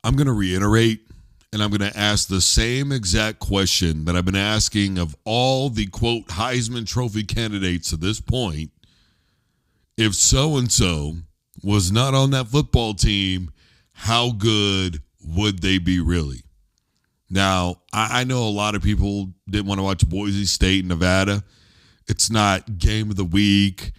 I'm going to reiterate, and I'm going to ask the same exact question that I've been asking of all the, quote, Heisman Trophy candidates to this point. If so-and-so was not on that football team, how good would they be really? Now, I know a lot of people didn't want to watch Boise State and Nevada. It's not game of the week.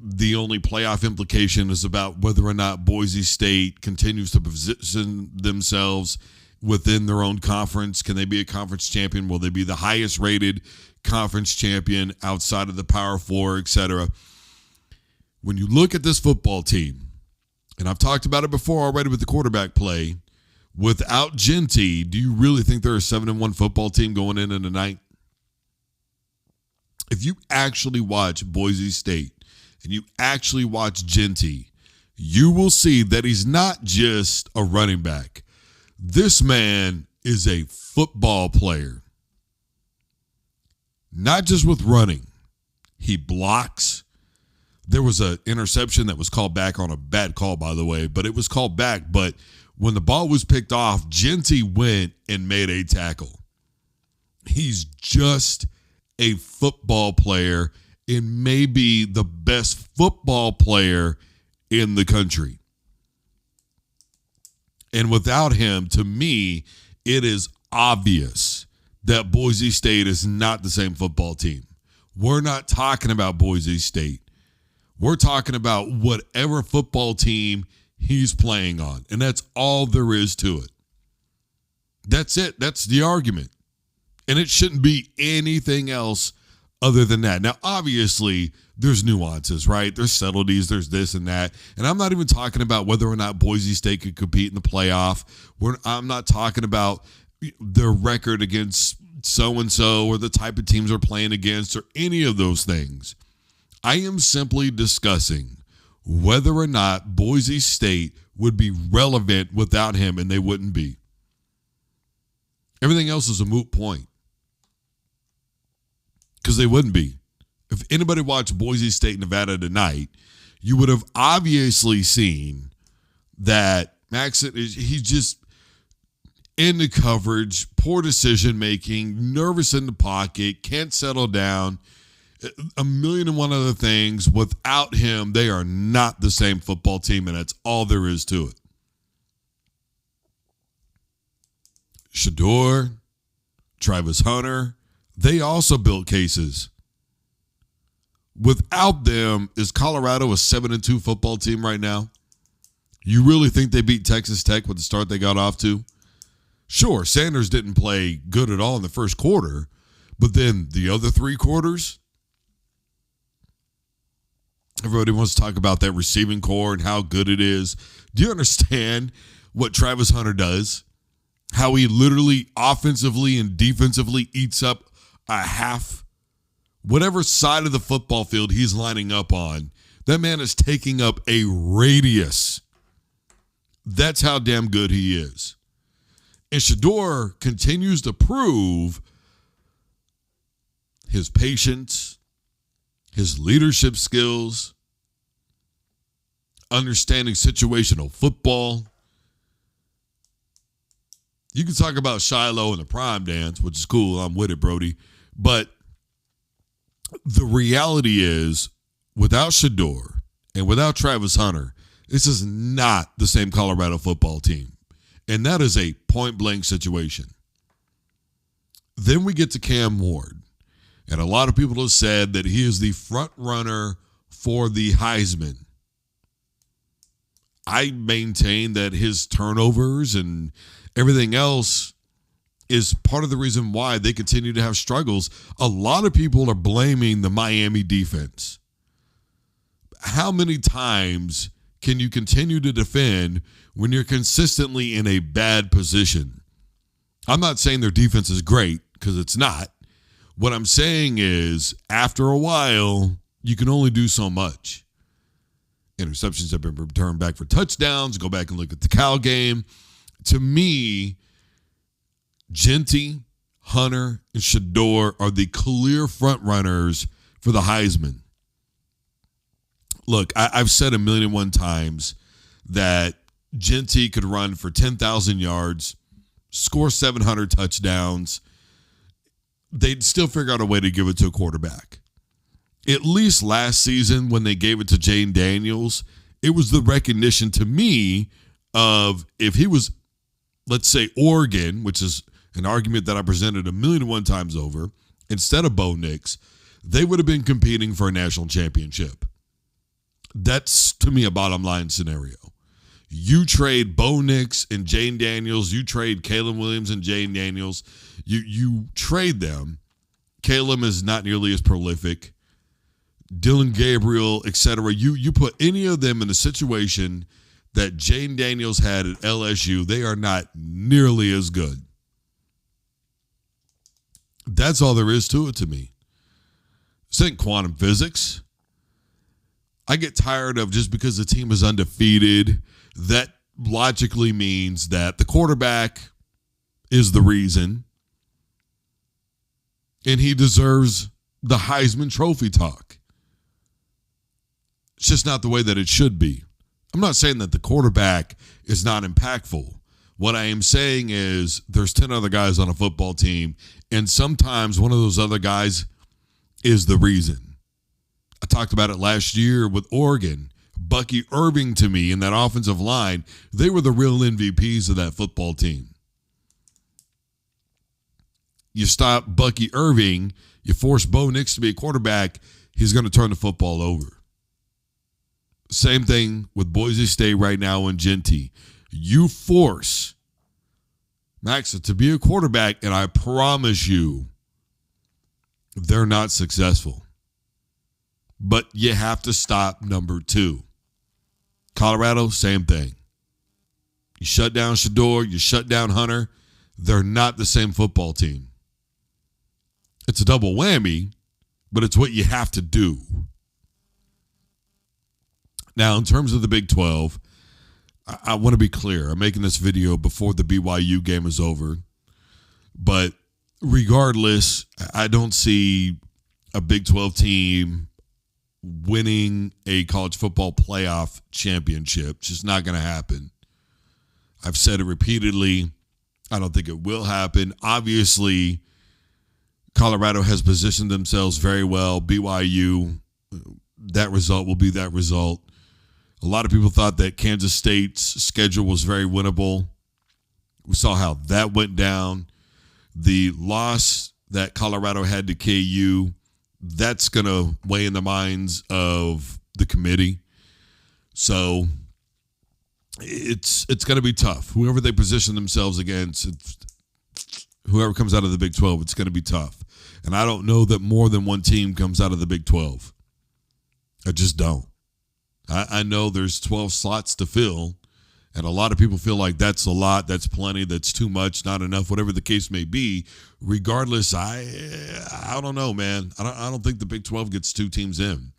The only playoff implication is about whether or not Boise State continues to position themselves within their own conference. Can they be a conference champion? Will they be the highest rated conference champion outside of the Power Four, et cetera? When you look at this football team, and I've talked about it before already with the quarterback play, without Jeanty, do you really think they're a 7-1 football team going into the night? If you actually watch Boise State and you actually watch Jeanty, you will see that he's not just a running back. This man is a football player. Not just with running. He blocks. There was an interception that was called back on a bad call, by the way, but it was called back. But when the ball was picked off, Jeanty went and made a tackle. He's just a football player and maybe the best football player in the country. And without him, to me, it is obvious that Boise State is not the same football team. We're not talking about Boise State. We're talking about whatever football team he's playing on. And that's all there is to it. That's it. That's the argument. And it shouldn't be anything else other than that. Now, obviously, there's nuances, right? There's subtleties, there's this and that. And I'm not even talking about whether or not Boise State could compete in the playoff. I'm not talking about their record against so-and-so or the type of teams they're playing against or any of those things. I am simply discussing whether or not Boise State would be relevant without him, and they wouldn't be. Everything else is a moot point. Because they wouldn't be. If anybody watched Boise State, Nevada tonight, you would have obviously seen that Maxson, he's just in the coverage, poor decision-making, nervous in the pocket, can't settle down, a million and one other things. Without him, they are not the same football team, and that's all there is to it. Shedeur, Travis Hunter, they also built cases. Without them, is Colorado a 7-2 football team right now? You really think they beat Texas Tech with the start they got off to? Sure, Sanders didn't play good at all in the first quarter, but then the other three quarters, everybody wants to talk about that receiving core and how good it is. Do you understand what Travis Hunter does? How he literally offensively and defensively eats up a half. Whatever side of the football field he's lining up on, that man is taking up a radius. That's how damn good he is. And Shedeur continues to prove his patience, his leadership skills, understanding situational football. You can talk about Shiloh and the prime dance, which is cool. I'm with it, Brody. But the reality is, without Shedeur and without Travis Hunter, this is not the same Colorado football team. And that is a point-blank situation. Then we get to Cam Ward. And a lot of people have said that he is the front runner for the Heisman. I maintain that his turnovers and everything else is part of the reason why they continue to have struggles. A lot of people are blaming the Miami defense. How many times can you continue to defend when you're consistently in a bad position? I'm not saying their defense is great, because it's not. What I'm saying is, after a while, you can only do so much. Interceptions have been returned back for touchdowns. Go back and look at the Cal game. To me, Jeanty, Hunter, and Shedeur are the clear front runners for the Heisman. Look, I've said 1,000,001 times that Genty could run for 10,000 yards, score 700 touchdowns. They'd still figure out a way to give it to a quarterback. At least last season when they gave it to Jane Daniels, it was the recognition to me of if he was, let's say, Oregon, which is an argument that I presented 1,000,001 times over, instead of Bo Nix, they would have been competing for a national championship. That's, to me, a bottom line scenario. You trade Bo Nix and Jane Daniels. You trade Caleb Williams and Jane Daniels. You trade them. Caleb is not nearly as prolific. Dylan Gabriel, etc. You put any of them in the situation that Jane Daniels had at LSU, they are not nearly as good. That's all there is to it to me. This ain't quantum physics. I get tired of just because the team is undefeated, that logically means that the quarterback is the reason and he deserves the Heisman Trophy talk. It's just not the way that it should be. I'm not saying that the quarterback is not impactful. What I am saying is there's 10 other guys on a football team, and sometimes one of those other guys is the reason. I talked about it last year with Oregon. Bucky Irving, to me, in that offensive line, they were the real MVPs of that football team. You stop Bucky Irving, you force Bo Nix to be a quarterback, he's going to turn the football over. Same thing with Boise State right now and Genty. You force Maxa to be a quarterback, and I promise you, they're not successful. But you have to stop number 2. Colorado, same thing. You shut down Shedeur, you shut down Hunter. They're not the same football team. It's a double whammy, but it's what you have to do. Now, in terms of the Big 12, I want to be clear. I'm making this video before the BYU game is over. But regardless, I don't see a Big 12 team winning a college football playoff championship. It's just not going to happen. I've said it repeatedly. I don't think it will happen. Obviously, Colorado has positioned themselves very well. BYU, that result will be that result. A lot of people thought that Kansas State's schedule was very winnable. We saw how that went down. The loss that Colorado had to KU, that's going to weigh in the minds of the committee. So it's going to be tough. Whoever they position themselves against, whoever comes out of the Big 12, it's going to be tough. And I don't know that more than one team comes out of the Big 12. I just don't. I know there's 12 slots to fill, and a lot of people feel like that's a lot, that's plenty, that's too much, not enough, whatever the case may be. Regardless, I don't know, man. I don't think the Big 12 gets 2 teams in.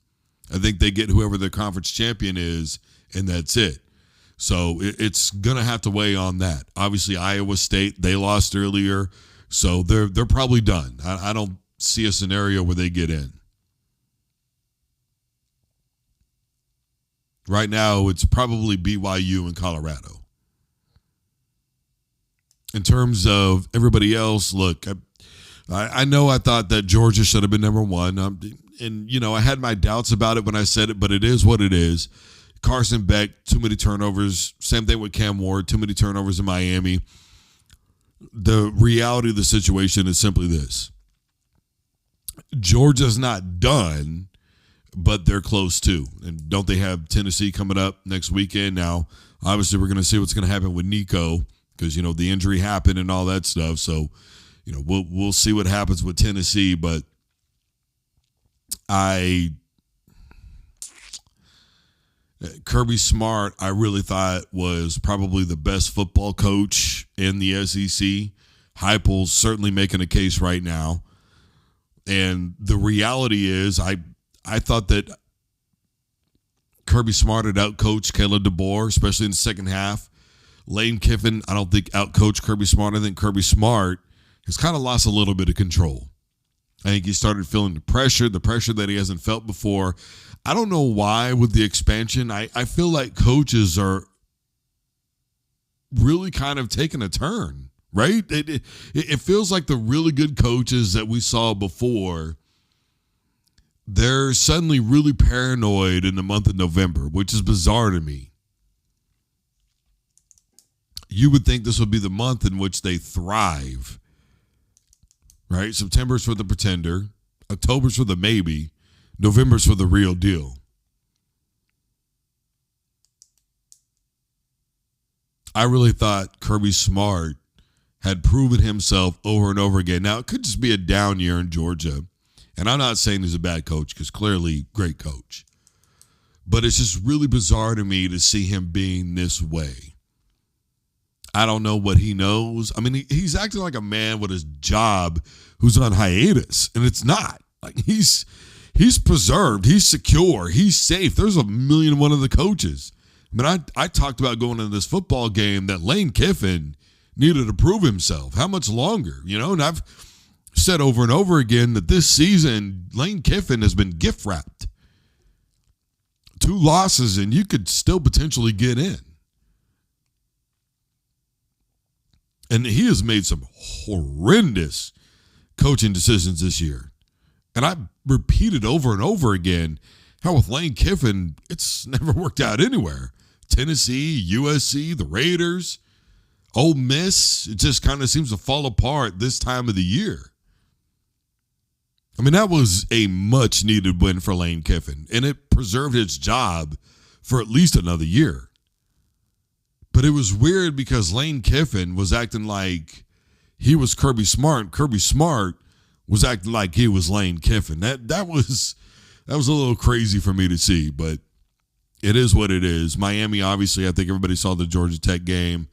I think they get whoever their conference champion is, and that's it. So it's going to have to weigh on that. Obviously, Iowa State, they lost earlier, so they're probably done. I don't see a scenario where they get in. Right now, it's probably BYU and Colorado. In terms of everybody else, look, I know I thought that Georgia should have been number 1. And, you know, I had my doubts about it when I said it, but it is what it is. Carson Beck, too many turnovers. Same thing with Cam Ward, too many turnovers in Miami. The reality of the situation is simply this. Georgia's not done, but they're close too. And don't they have Tennessee coming up next weekend? Now, obviously, we're going to see what's going to happen with Nico because, you know, the injury happened and all that stuff. So, you know, we'll see what happens with Tennessee. But Kirby Smart, I really thought was probably the best football coach in the SEC. Heupel's certainly making a case right now. And the reality is I thought that Kirby Smart had outcoached Caleb DeBoer, especially in the second half. Lane Kiffin, I don't think outcoached Kirby Smart. I think Kirby Smart has kind of lost a little bit of control. I think he started feeling the pressure that he hasn't felt before. I don't know why with the expansion. I feel like coaches are really kind of taken a turn, right? It feels like the really good coaches that we saw before, they're suddenly really paranoid in the month of November, which is bizarre to me. You would think this would be the month in which they thrive, right? September's for the pretender, October's for the maybe, November's for the real deal. I really thought Kirby Smart had proven himself over and over again. Now, it could just be a down year in Georgia. And I'm not saying he's a bad coach, because clearly, great coach. But it's just really bizarre to me to see him being this way. I don't know what he knows. I mean, he's acting like a man with his job who's on hiatus, and it's not. Like, he's preserved. He's secure. He's safe. There's a million and one of the coaches. I mean, I talked about going into this football game that Lane Kiffin needed to prove himself. How much longer? You know, and I've said over and over again that this season, Lane Kiffin has been gift-wrapped. 2 losses, and you could still potentially get in. And he has made some horrendous coaching decisions this year. And I've repeated over and over again how with Lane Kiffin, it's never worked out anywhere. Tennessee, USC, the Raiders, Ole Miss, it just kind of seems to fall apart this time of the year. I mean, that was a much-needed win for Lane Kiffin, and it preserved his job for at least another year. But it was weird because Lane Kiffin was acting like he was Kirby Smart. Kirby Smart was acting like he was Lane Kiffin. That was a little crazy for me to see, but it is what it is. Miami, obviously, I think everybody saw the Georgia Tech game.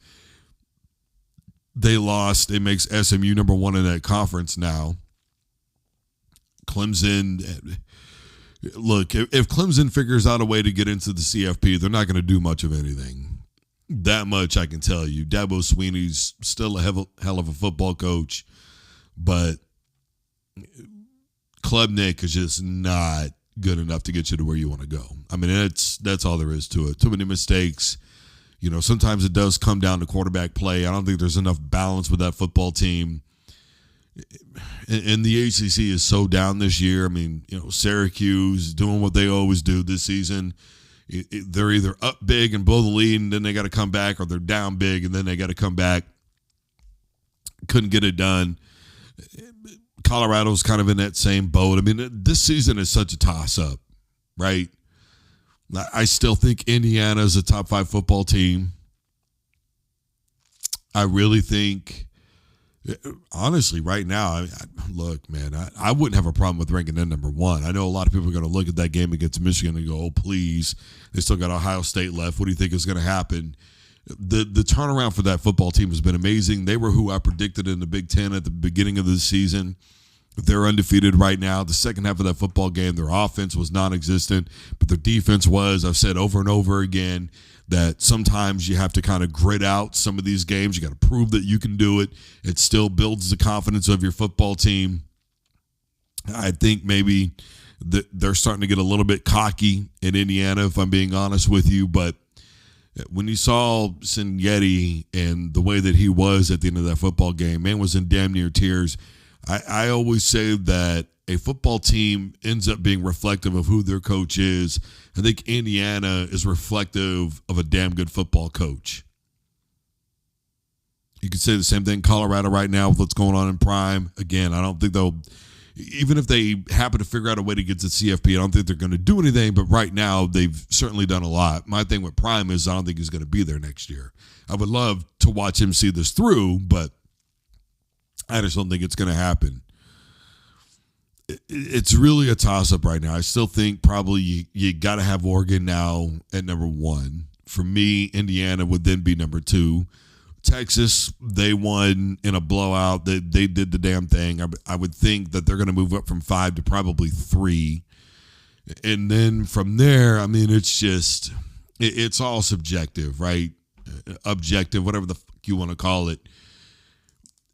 They lost. It makes SMU number 1 in that conference now. Clemson, look, if Clemson figures out a way to get into the CFP, they're not going to do much of anything. That much I can tell you. Dabo Swinney's still a hell of a football coach, but Klubnik is just not good enough to get you to where you want to go. I mean, that's all there is to it. Too many mistakes. You know, sometimes it does come down to quarterback play. I don't think there's enough balance with that football team. And the ACC is so down this year. I mean, you know, Syracuse doing what they always do this season. They're either up big and blow the lead, and then they got to come back, or they're down big, and then they got to come back. Couldn't get it done. Colorado's kind of in that same boat. I mean, this season is such a toss-up, right? I still think Indiana is a top 5 football team. I really think, honestly, right now, look, man, I wouldn't have a problem with ranking them number 1. I know a lot of people are going to look at that game against Michigan and go, oh, please, they still got Ohio State left. What do you think is going to happen? The turnaround for that football team has been amazing. They were who I predicted in the Big Ten at the beginning of the season. They're undefeated right now. The second half of that football game, their offense was non-existent, but their defense was. I've said over and over again that sometimes you have to kind of grit out some of these games. You got to prove that you can do it. It still builds the confidence of your football team. I think maybe they're starting to get a little bit cocky in Indiana, if I'm being honest with you, but when you saw Cignetti and the way that he was at the end of that football game, man was in damn near tears. I always say that a football team ends up being reflective of who their coach is. I think Indiana is reflective of a damn good football coach. You could say the same thing in Colorado right now with what's going on in Prime. Again, I don't think they'll, even if they happen to figure out a way to get to CFP, I don't think they're going to do anything. But right now, they've certainly done a lot. My thing with Prime is I don't think he's going to be there next year. I would love to watch him see this through, but I just don't think it's going to happen. It's really a toss-up right now. I still think probably you got to have Oregon now at number 1. For me, Indiana would then be number 2. Texas, they won in a blowout. They did the damn thing. I would think that they're going to move up from 5 to probably 3. And then from there, I mean, it's just, it's all subjective, right? Objective, whatever the fuck you want to call it.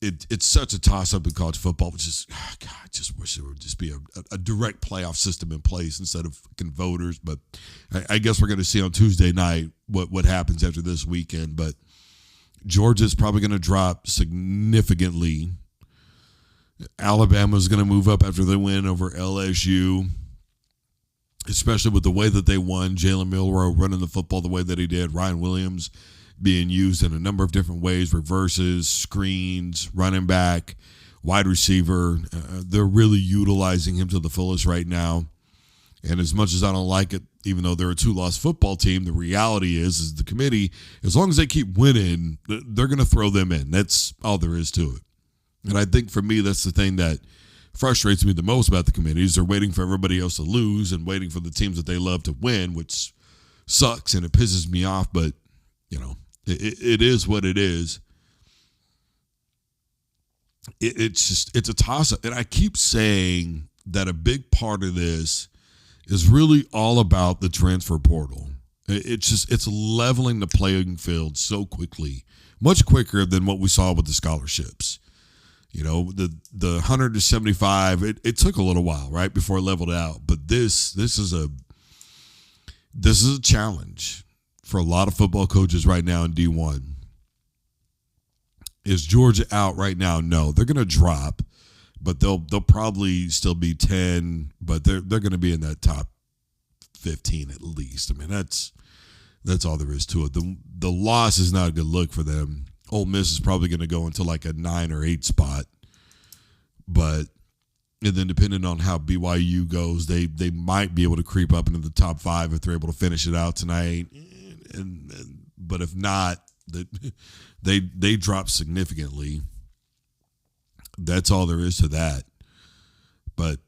It's such a toss-up in college football, which is, God, I just wish there would just be a direct playoff system in place instead of fucking voters. But I guess we're going to see on Tuesday night what happens after this weekend. But Georgia's probably going to drop significantly. Alabama's going to move up after they win over LSU, especially with the way that they won. Jalen Milroe running the football the way that he did. Ryan Williams being used in a number of different ways, reverses, screens, running back, wide receiver. They're really utilizing him to the fullest right now. And as much as I don't like it, even though they're a 2-loss football team, the reality is the committee, as long as they keep winning, they're going to throw them in. That's all there is to it. And I think for me, that's the thing that frustrates me the most about the committee is they're waiting for everybody else to lose and waiting for the teams that they love to win, which sucks and it pisses me off. But, it is what it is. It's a toss-up. And I keep saying that a big part of this is really all about the transfer portal. It's leveling the playing field so quickly, much quicker than what we saw with the scholarships. The 100 to 75, it took a little while, right, before it leveled out. But this is a challenge for a lot of football coaches right now in D1. Is Georgia out right now? No, they're going to drop, but they'll probably still be 10, but they're going to be in that top 15 at least. I mean, that's all there is to it. The loss is not a good look for them. Ole Miss is probably going to go into like a 9 or 8 spot, and then depending on how BYU goes, they might be able to creep up into the top 5 if they're able to finish it out tonight. But if not, they drop significantly. That's all there is to that. But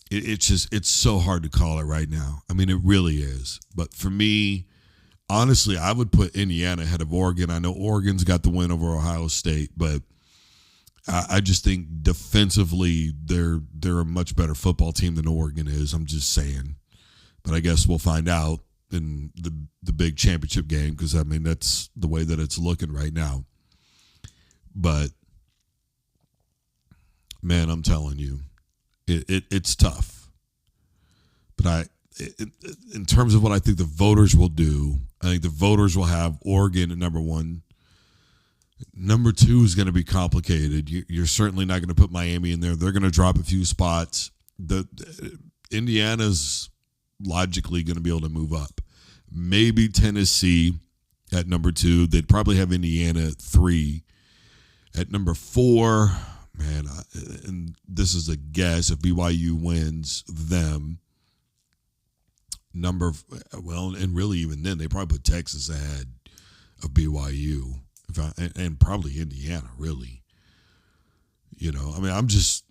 it's so hard to call it right now. I mean, it really is. But for me, honestly, I would put Indiana ahead of Oregon. I know Oregon's got the win over Ohio State, but I just think defensively they're a much better football team than Oregon is. I'm just saying. But I guess we'll find out in the big championship game because, I mean, that's the way that it's looking right now. But, man, I'm telling you, it's tough. But in terms of what I think the voters will do, I think the voters will have Oregon at number 1. Number 2 is going to be complicated. You're certainly not going to put Miami in there. They're going to drop a few spots. Indiana's logically going to be able to move up. Maybe Tennessee at number 2. They'd probably have Indiana at 3. At number 4, man, and this is a guess, if BYU wins them, and really even then, they probably put Texas ahead of BYU, and probably Indiana, really. I mean, I'm just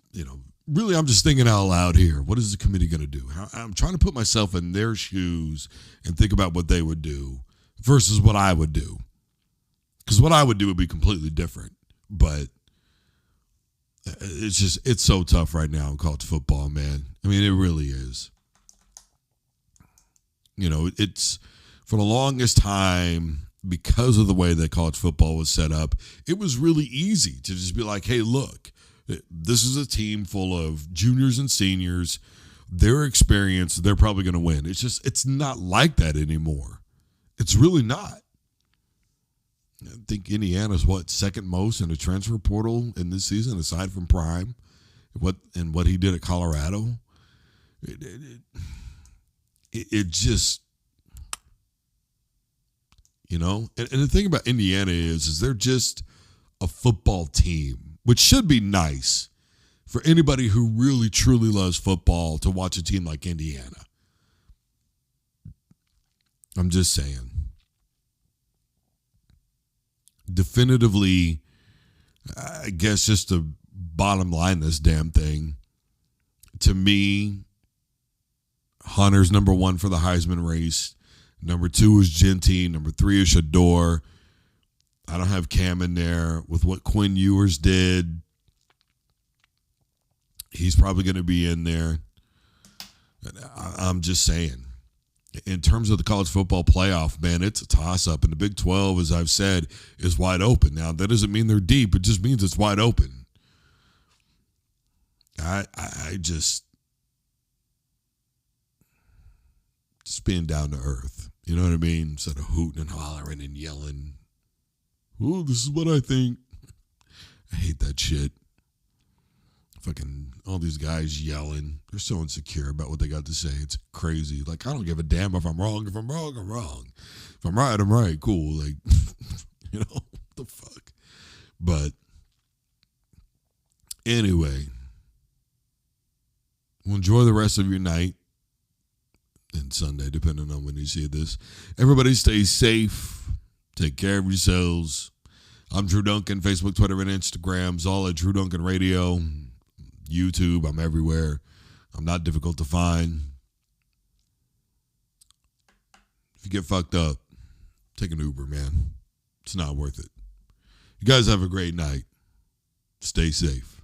thinking out loud here. What is the committee going to do? I'm trying to put myself in their shoes and think about what they would do versus what I would do. Because what I would do would be completely different. But it's so tough right now in college football, man. I mean, it really is. It's for the longest time, because of the way that college football was set up, it was really easy to just be like, hey, look, this is a team full of juniors and seniors. They're experienced. They're probably going to win. It's not like that anymore. It's really not. I think Indiana's second most in the transfer portal in this season, aside from Prime, what he did at Colorado. It just, and the thing about Indiana is they're just a football team, which should be nice for anybody who really, truly loves football to watch a team like Indiana. I'm just saying. Definitively, I guess just to bottom line this damn thing, to me, Hunter's number 1 for the Heisman race. Number 2 is Genty. Number 3 is Shador. I don't have Cam in there. With what Quinn Ewers did, he's probably going to be in there. I'm just saying. In terms of the college football playoff, man, it's a toss-up. And the Big 12, as I've said, is wide open. Now, that doesn't mean they're deep. It just means it's wide open. I just being down to earth. You know what I mean? Instead of hooting and hollering and yelling. Oh, this is what I think. I hate that shit. Fucking all these guys yelling. They're so insecure about what they got to say. It's crazy. Like, I don't give a damn if I'm wrong. If I'm wrong, I'm wrong. If I'm right, I'm right. Cool. Like, what the fuck? But anyway, well, enjoy the rest of your night and Sunday, depending on when you see this. Everybody stay safe. Take care of yourselves. I'm Drew Duncan, Facebook, Twitter, and Instagrams, all at Drew Duncan Radio. YouTube, I'm everywhere. I'm not difficult to find. If you get fucked up, take an Uber, man. It's not worth it. You guys have a great night. Stay safe.